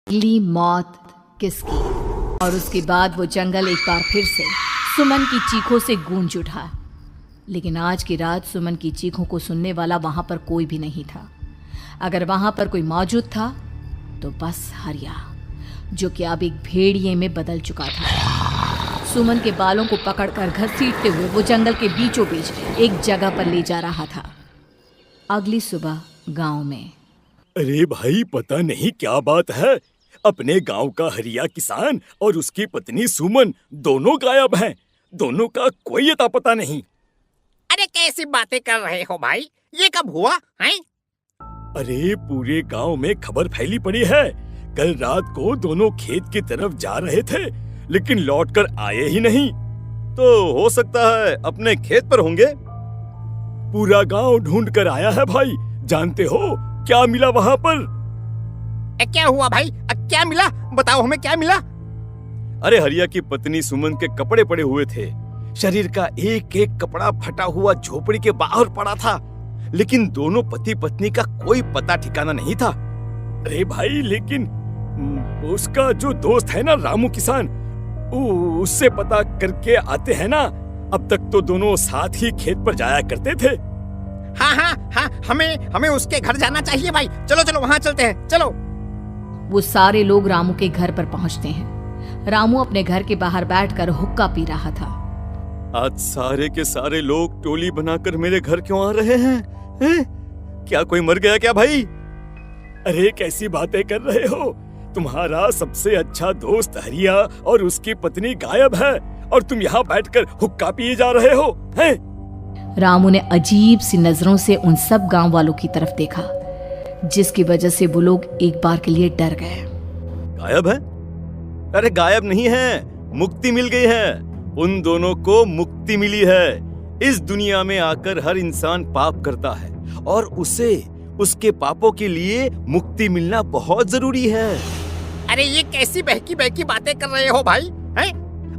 अगली मौत किसकी? और उसके बाद वो जंगल एक बार फिर से सुमन की चीखों से गूंज उठा। लेकिन आज की रात सुमन की चीखों को सुनने वाला वहां पर कोई भी नहीं था। अगर वहां पर कोई मौजूद था तो बस हरिया, जो कि अब एक भेड़िए में बदल चुका था। सुमन के बालों को पकड़कर घसीटते हुए वो जंगल के बीचों बीच एक जगह पर ले जा रहा था। अगली सुबह गांव में। अरे भाई, पता नहीं क्या बात है, अपने गांव का हरिया किसान और उसकी पत्नी सुमन दोनों गायब हैं। दोनों का कोई अता पता नहीं। अरे कैसी बातें कर रहे हो भाई, ये कब हुआ है? अरे पूरे गांव में खबर फैली पड़ी है। कल रात को दोनों खेत की तरफ जा रहे थे, लेकिन लौटकर आए ही नहीं। तो हो सकता है अपने खेत पर होंगे। पूरा गांव ढूंढ कर आया है भाई। जानते हो क्या मिला वहां पर? क्या हुआ भाई? क्या मिला? बताओ हमें, क्या मिला? अरे हरिया की पत्नी सुमन के कपड़े पड़े हुए थे। शरीर का एक एक कपड़ा फटा हुआ झोपड़ी के बाहर पड़ा था, लेकिन दोनों पति पत्नी का कोई पता ठिकाना नहीं था। अरे भाई, लेकिन उसका जो दोस्त है ना रामू किसान, उससे पता करके आते हैं ना। अब तक तो दोनों साथ ही खेत पर जाया करते थे। हाँ, हमें उसके घर जाना चाहिए भाई। चलो चलो वहाँ चलते हैं, चलो। वो सारे लोग रामू के घर पर पहुंचते हैं। रामू अपने घर के बाहर बैठकर हुक्का पी रहा था। आज सारे के सारे लोग टोली बनाकर मेरे घर क्यों आ रहे हैं? क्या कोई मर गया क्या भाई? अरे कैसी बातें कर रहे हो? तुम्हारा सबसे अच्छा दोस्त हरिया और उसकी पत्नी गायब है और तुम यहाँ बैठकर हुक्का पिए जा रहे हो हैं? रामू ने अजीब सी नजरों से उन सब गांव वालों की तरफ देखा, जिसकी वजह से वो लोग एक बार के लिए डर गए। गायब है? अरे गायब नहीं है, मुक्ति मिल गई है। उन दोनों को मुक्ति मिली है। इस दुनिया में आकर हर इंसान पाप करता है और उसे उसके पापों के लिए मुक्ति मिलना बहुत जरूरी है। अरे ये कैसी बहकी बहकी बातें कर रहे हो भाई, हैं?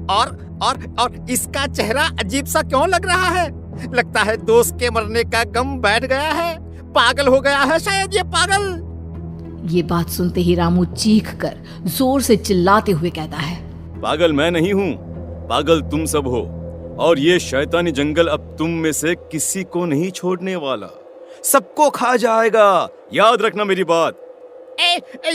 और इसका चेहरा अजीब सा क्यों लग रहा है? लगता है दोस्त के मरने का गम बैठ गया है। पागल हो गया है शायद ये पागल। ये बात सुनते ही रामू चीख कर जोर से चिल्लाते हुए कहता है, पागल मैं नहीं हूँ, पागल तुम सब हो। और ये शैतानी जंगल अब तुम में से किसी को नहीं छोड़ने वाला, सबको खा जाएगा। याद रखना मेरी बात।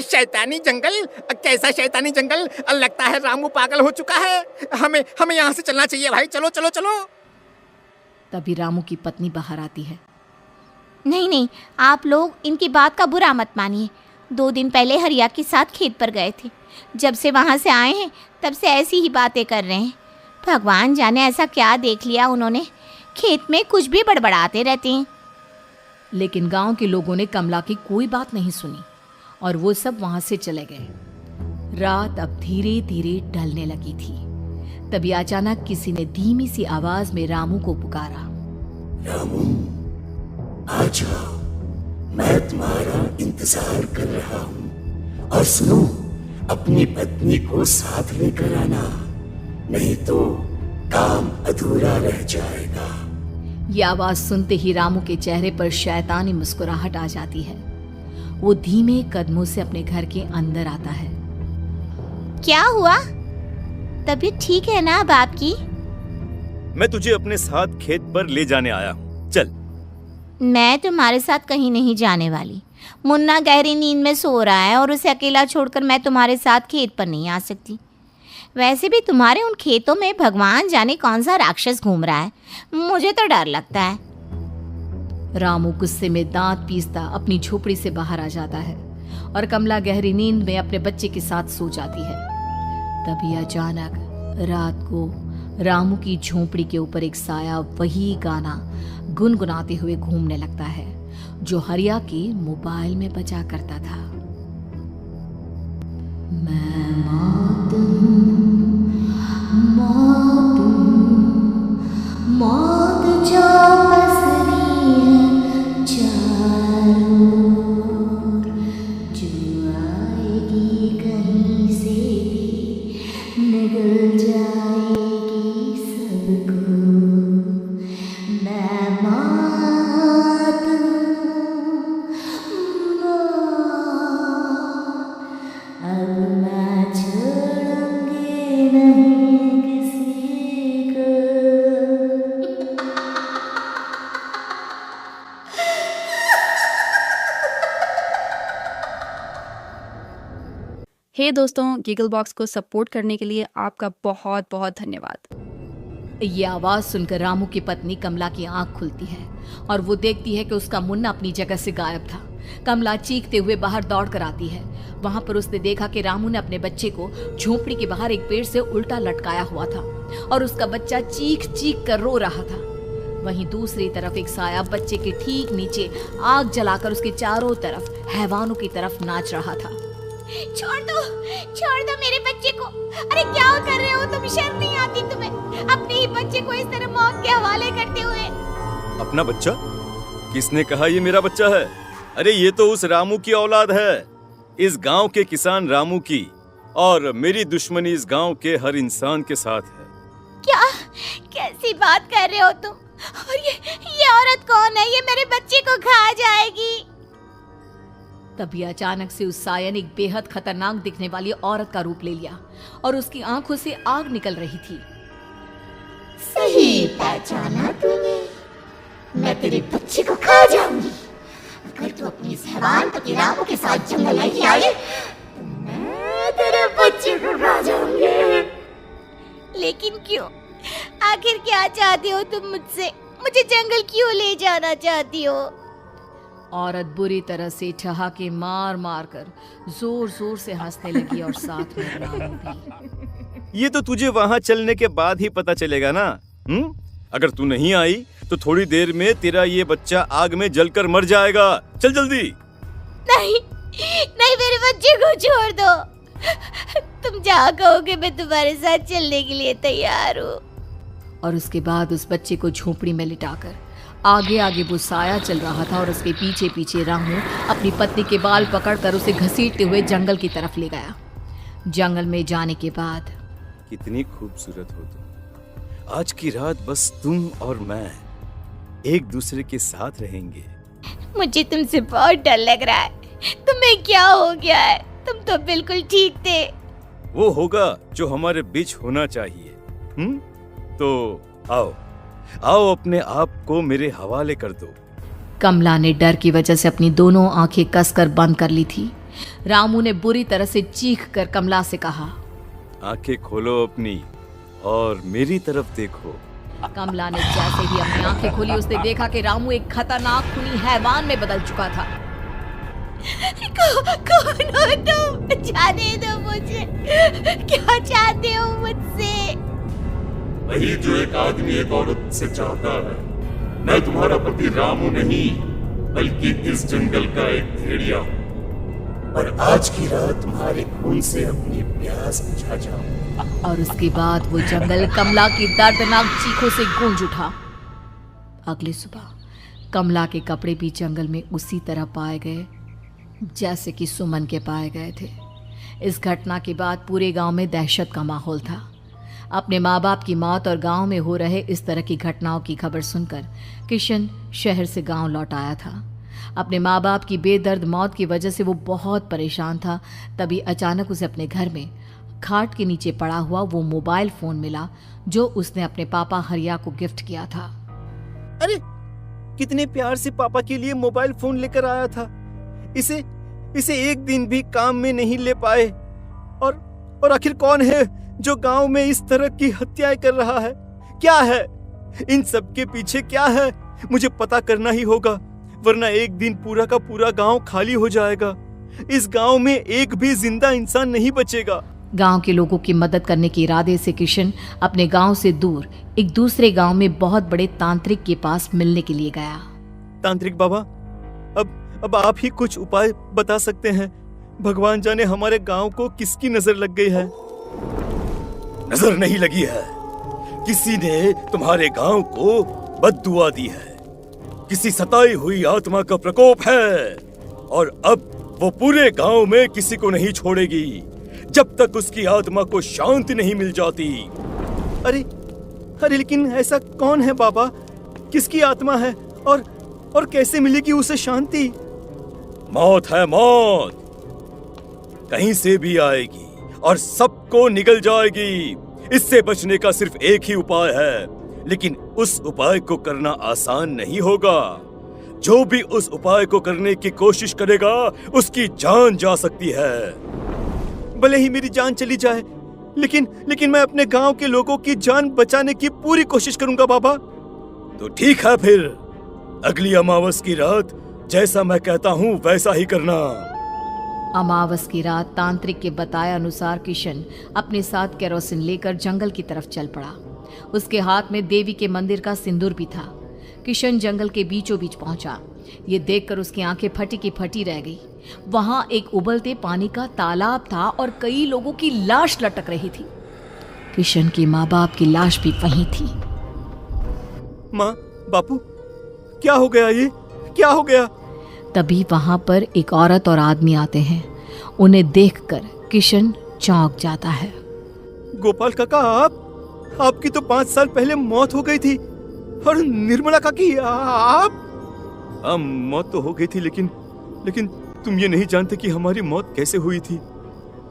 शैतानी जंगल? कैसा शैतानी जंगल? लगता है रामू पागल हो चुका है। हमें यहाँ से चलना चाहिए भाई। चलो चलो चलो। तभी रामू की पत्नी बाहर आती है। नहीं, आप लोग इनकी बात का बुरा मत मानिए। 2 दिन पहले हरिया के साथ खेत पर गए थे। जब से वहाँ से आए हैं तब से ऐसी ही बातें कर रहे हैं। भगवान जाने ऐसा क्या देख लिया उन्होंने, खेत में कुछ भी बड़बड़ाते रहते हैं। लेकिन गांव के लोगों ने कमला की कोई बात नहीं सुनी और वो सब वहां से चले गए। रात अब धीरे धीरे ढलने लगी थी। तभी अचानक किसी ने धीमी सी आवाज में रामू को पुकारा। रामू, आ जाओ, मैं तुम्हारा इंतजार कर रहा हूँ। और सुनो, अपनी पत्नी को साथ लेकर आना, नहीं तो काम अधूरा रह जाएगा। ये आवाज सुनते ही रामू के चेहरे पर शैतानी मुस्कुराहट आ जाती है। वो धीमे कदमों से अपने घर के अंदर आता है। क्या हुआ? तबीयत ठीक है ना अब आपकी? मैं तुझे अपने साथ खेत पर ले जाने आया हूँ, चल। मैं तुम्हारे साथ कहीं नहीं जाने वाली। मुन्ना गहरी नींद में सो रहा है और उसे अकेला छोड़कर मैं तुम्हारे साथ खेत पर नहीं आ सकती। वैसे भी तुम्हारे उन खेतों में भगवान जाने कौन सा राक्षस घूम रहा है, मुझे तो डर लगता है। रामू गुस्से में दांत पीसता अपनी झोपड़ी से बाहर आ जाता है और कमला गहरी नींद में अपने बच्चे के साथ सो जाती है। तभी अचानक रात को रामू की झोपड़ी के ऊपर एक साया वही गाना गुनगुनाते हुए घूमने लगता है जो हरिया के मोबाइल में बजा करता था। मैं मौत हूँ, मौत हूँ, मौत जो पसरी है चारों ओर, जो आएगी कहीं से भी निगल जाएगी सबको। मैं मौत हूँ, मौत हे दोस्तों, गीगल बॉक्स को सपोर्ट करने के लिए आपका बहुत बहुत धन्यवाद। ये आवाज सुनकर रामू की पत्नी कमला की आंख खुलती है और वो देखती है कि उसका मुन्ना अपनी जगह से गायब था। कमला चीखते हुए बाहर दौड़ कर आती है। वहां पर उसने देखा कि रामू ने अपने बच्चे को झोपड़ी के बाहर एक पेड़ से उल्टा लटकाया हुआ था और उसका बच्चा चीख चीख कर रो रहा था। वहीं दूसरी तरफ एक साया बच्चे के ठीक नीचे आग जलाकर उसके चारों तरफ हैवानों की तरफ नाच रहा था। छोड़ दो मेरे बच्चे को। अरे क्या कर रहे हो तुम? शर्म नहीं आती तुम्हें अपने ही बच्चे को इस तरह मौत के हवाले करते हुए? अपना बच्चा? किसने कहा ये मेरा बच्चा है? अरे ये तो उस रामू की औलाद है, इस गांव के किसान रामू की, और मेरी दुश्मनी इस गांव के हर इंसान के साथ है। क्या कैसी बात कर रहे हो तुम? और ये औरत कौन है? ये मेरे बच्चे को खा जाएगी। तभी अचानक से उस साया ने एक बेहद खतरनाक दिखने वाली औरत का रूप ले लिया और उसकी आंखों से आग निकल रही थी। सही पहचाना तूने, मैं तेरे बच्चे को खा जाऊंगी। अगर तू अपनी इस हैवान पति रामू के साथ जंगल नहीं आई तो मैं तेरे बच्चे को खा जाऊंगी। लेकिन क्यों? आखिर क्या चाहते हो तुम मुझसे? मुझे जंगल क्यों ले जाना चाहती हो? औरत बुरी तरह से ठहाके मार मार कर जोर जोर से हंसने लगी और साथ में रामू भी। ये तो तुझे वहाँ चलने के बाद ही पता चलेगा ना। अगर तू नहीं आई तो थोड़ी देर में तेरा ये बच्चा आग में जलकर मर जाएगा। चल जल्दी। नहीं नहीं, मेरे बच्चे को छोड़ दो। तुम जहाँ कहोगे मैं तुम्हारे साथ चलने के लिए तैयार हूँ। और उसके बाद उस बच्चे को झोपड़ी में लिटाकर आगे आगे वो साया चल रहा था और उसके पीछे पीछे रामू अपनी पत्नी के बाल पकड़कर उसे घसीटते हुए जंगल की तरफ ले गया। जंगल में जाने के बाद, कितनी खूबसूरत हो तुम। आज की रात बस तुम और मैं एक दूसरे के साथ रहेंगे। मुझे तुमसे बहुत डर लग रहा है। तुम्हें क्या हो गया है? तुम तो बिल्कुल ठीक थे। वो होगा जो हमारे बीच होना चाहिए। तो आओ आओ, अपने आप को मेरे हवाले कर दो। कमला ने डर की वजह से अपनी दोनों आंखें कसकर बंद कर ली थी। रामू ने बुरी तरह से चीख कर कमला से कहा, आंखें खोलो अपनी और मेरी तरफ देखो। कमला ने जैसे ही अपनी आंखें खोली उसने देखा कि रामू एक खतरनाक खूनी हैवान में बदल चुका था। कौन हो तुम? जाने दो मुझे। क्या चाहते हो मुझसे? वही जो एक आदमी एक औरत से चाहता है। मैं तुम्हारा पति रामू नहीं, बल्कि इस जंगल का एक भेड़िया हूँ, और आज की रात तुम्हारे खून से अपनी प्यास बुझा जाऊं। और उसके बाद वो जंगल कमला की दर्दनाक चीखों से गूंज उठा। अगली सुबह कमला के कपड़े भी जंगल में उसी तरह पाए गए जैसे कि सुमन के पाए गए थे। इस घटना के बाद पूरे गांव में दहशत का माहौल था। अपने माँ बाप की मौत और गांव में हो रहे इस तरह की घटनाओं की खबर सुनकर किशन शहर से गांव लौट आया था। अपने माँ बाप की बेदर्द मौत की वजह से वो बहुत परेशान था। तभी अचानक उसे अपने घर में खाट के नीचे पड़ा हुआ वो मोबाइल फोन मिला जो उसने अपने पापा हरिया को गिफ्ट किया था। अरे कितने प्यार से पापा के लिए मोबाइल फोन लेकर आया था। इसे एक दिन भी काम में नहीं ले पाए। और आखिर कौन है जो गांव में इस तरह की हत्याएं कर रहा है? क्या है इन सब के पीछे? क्या है? मुझे पता करना ही होगा, वरना एक दिन पूरा का पूरा गांव खाली हो जाएगा। इस गांव में एक भी जिंदा इंसान नहीं बचेगा। गांव के लोगों की मदद करने के इरादे से किशन अपने गांव से दूर एक दूसरे गांव में बहुत बड़े तांत्रिक के पास मिलने के लिए गया। तांत्रिक बाबा, अब आप ही कुछ उपाय बता सकते हैं। भगवान जाने हमारे गांव को किसकी नजर लग गई है। नजर नहीं लगी है, किसी ने तुम्हारे गांव को बद्दुआ दी है। किसी सताई हुई आत्मा का प्रकोप है और अब वो पूरे गांव में किसी को नहीं छोड़ेगी जब तक उसकी आत्मा को शांति नहीं मिल जाती। अरे लेकिन ऐसा कौन है बाबा? किसकी आत्मा है और कैसे मिलेगी उसे शांति? मौत है, मौत कहीं से भी आएगी और सबको निगल जाएगी। इससे बचने का सिर्फ एक ही उपाय है, लेकिन उस उपाय को करना आसान नहीं होगा। जो भी उस उपाय को करने की कोशिश करेगा उसकी जान जा सकती है। भले ही मेरी जान चली जाए, लेकिन मैं अपने गांव के लोगों की जान बचाने की पूरी कोशिश करूंगा बाबा। तो ठीक है फिर, अगली अमावस की रात जैसा मैं कहता हूँ वैसा ही करना। अमावस की रात तांत्रिक के बताए अनुसार किशन अपने साथ केरोसिन लेकर जंगल की तरफ चल पड़ा। उसके हाथ में देवी के मंदिर का सिंदूर भी था। किशन जंगल के बीचों बीच पहुंचा। ये देखकर उसकी आंखें फटी की फटी रह गई। वहां एक उबलते पानी का तालाब था और कई लोगों की लाश लटक रही थी। किशन की माँ बाप की लाश भी वहीं थी। माँ, बापू, क्या हो गया? ये क्या हो गया? तभी वहां पर एक औरत और आदमी आते हैं। उन्हें देखकर किशन चौंक जाता है। गोपाल काका, आपकी तो 5 साल पहले मौत हो गई थी। और निर्मला काकी, आप? मौत तो हो गई थी, लेकिन तुम ये नहीं जानते कि हमारी मौत कैसे हुई थी।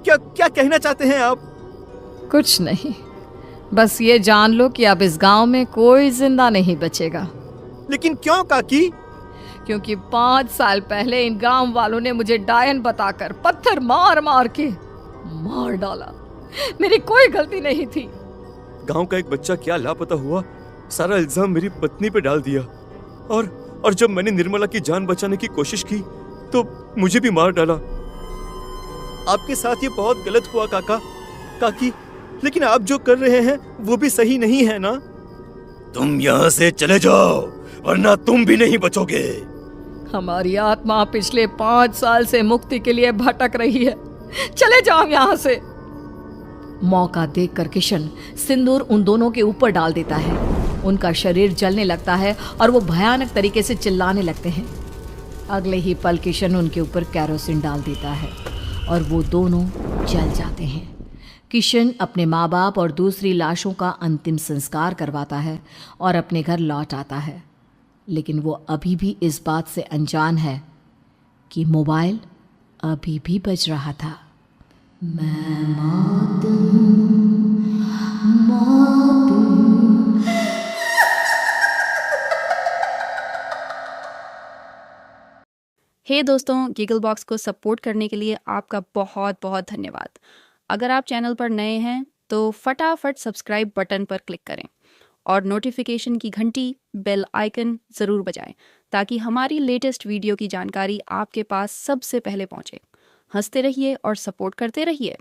क्या कहना चाहते हैं आप? कुछ नहीं, बस ये जान लो कि अब इस गांव में कोई जिंदा नहीं बचेगा। लेकिन क्यों काकी? क्योंकि 5 साल पहले इन गांव वालों ने मुझे डायन बताकर पत्थर मार मार के मार डाला। मेरी कोई गलती नहीं थी। गांव का एक बच्चा क्या लापता हुआ, सारा इल्जाम मेरी पत्नी पे डाल दिया। और जब मैंने निर्मला की जान बचाने की कोशिश की तो मुझे भी मार डाला। आपके साथ ये बहुत गलत हुआ काकी, लेकिन आप जो कर रहे हैं वो भी सही नहीं है ना? तुम यहाँ से चले जाओ, वरना तुम भी नहीं बचोगे। हमारी आत्मा पिछले 5 साल से मुक्ति के लिए भटक रही है। चले जाओ यहाँ से। मौका देखकर किशन सिंदूर उन दोनों के ऊपर डाल देता है। उनका शरीर जलने लगता है और वो भयानक तरीके से चिल्लाने लगते हैं। अगले ही पल किशन उनके ऊपर केरोसिन डाल देता है और वो दोनों जल जाते हैं। किशन अपने माँ बाप और दूसरी लाशों का अंतिम संस्कार करवाता है और अपने घर लौट आता है। लेकिन वो अभी भी इस बात से अनजान है कि मोबाइल अभी भी बज रहा था। मैं मौत हे दोस्तों, गीगल बॉक्स को सपोर्ट करने के लिए आपका बहुत बहुत धन्यवाद। अगर आप चैनल पर नए हैं तो फटाफट सब्सक्राइब बटन पर क्लिक करें और नोटिफिकेशन की घंटी, बेल आइकन ज़रूर बजाएं ताकि हमारी लेटेस्ट वीडियो की जानकारी आपके पास सबसे पहले पहुंचे। हंसते रहिए और सपोर्ट करते रहिए।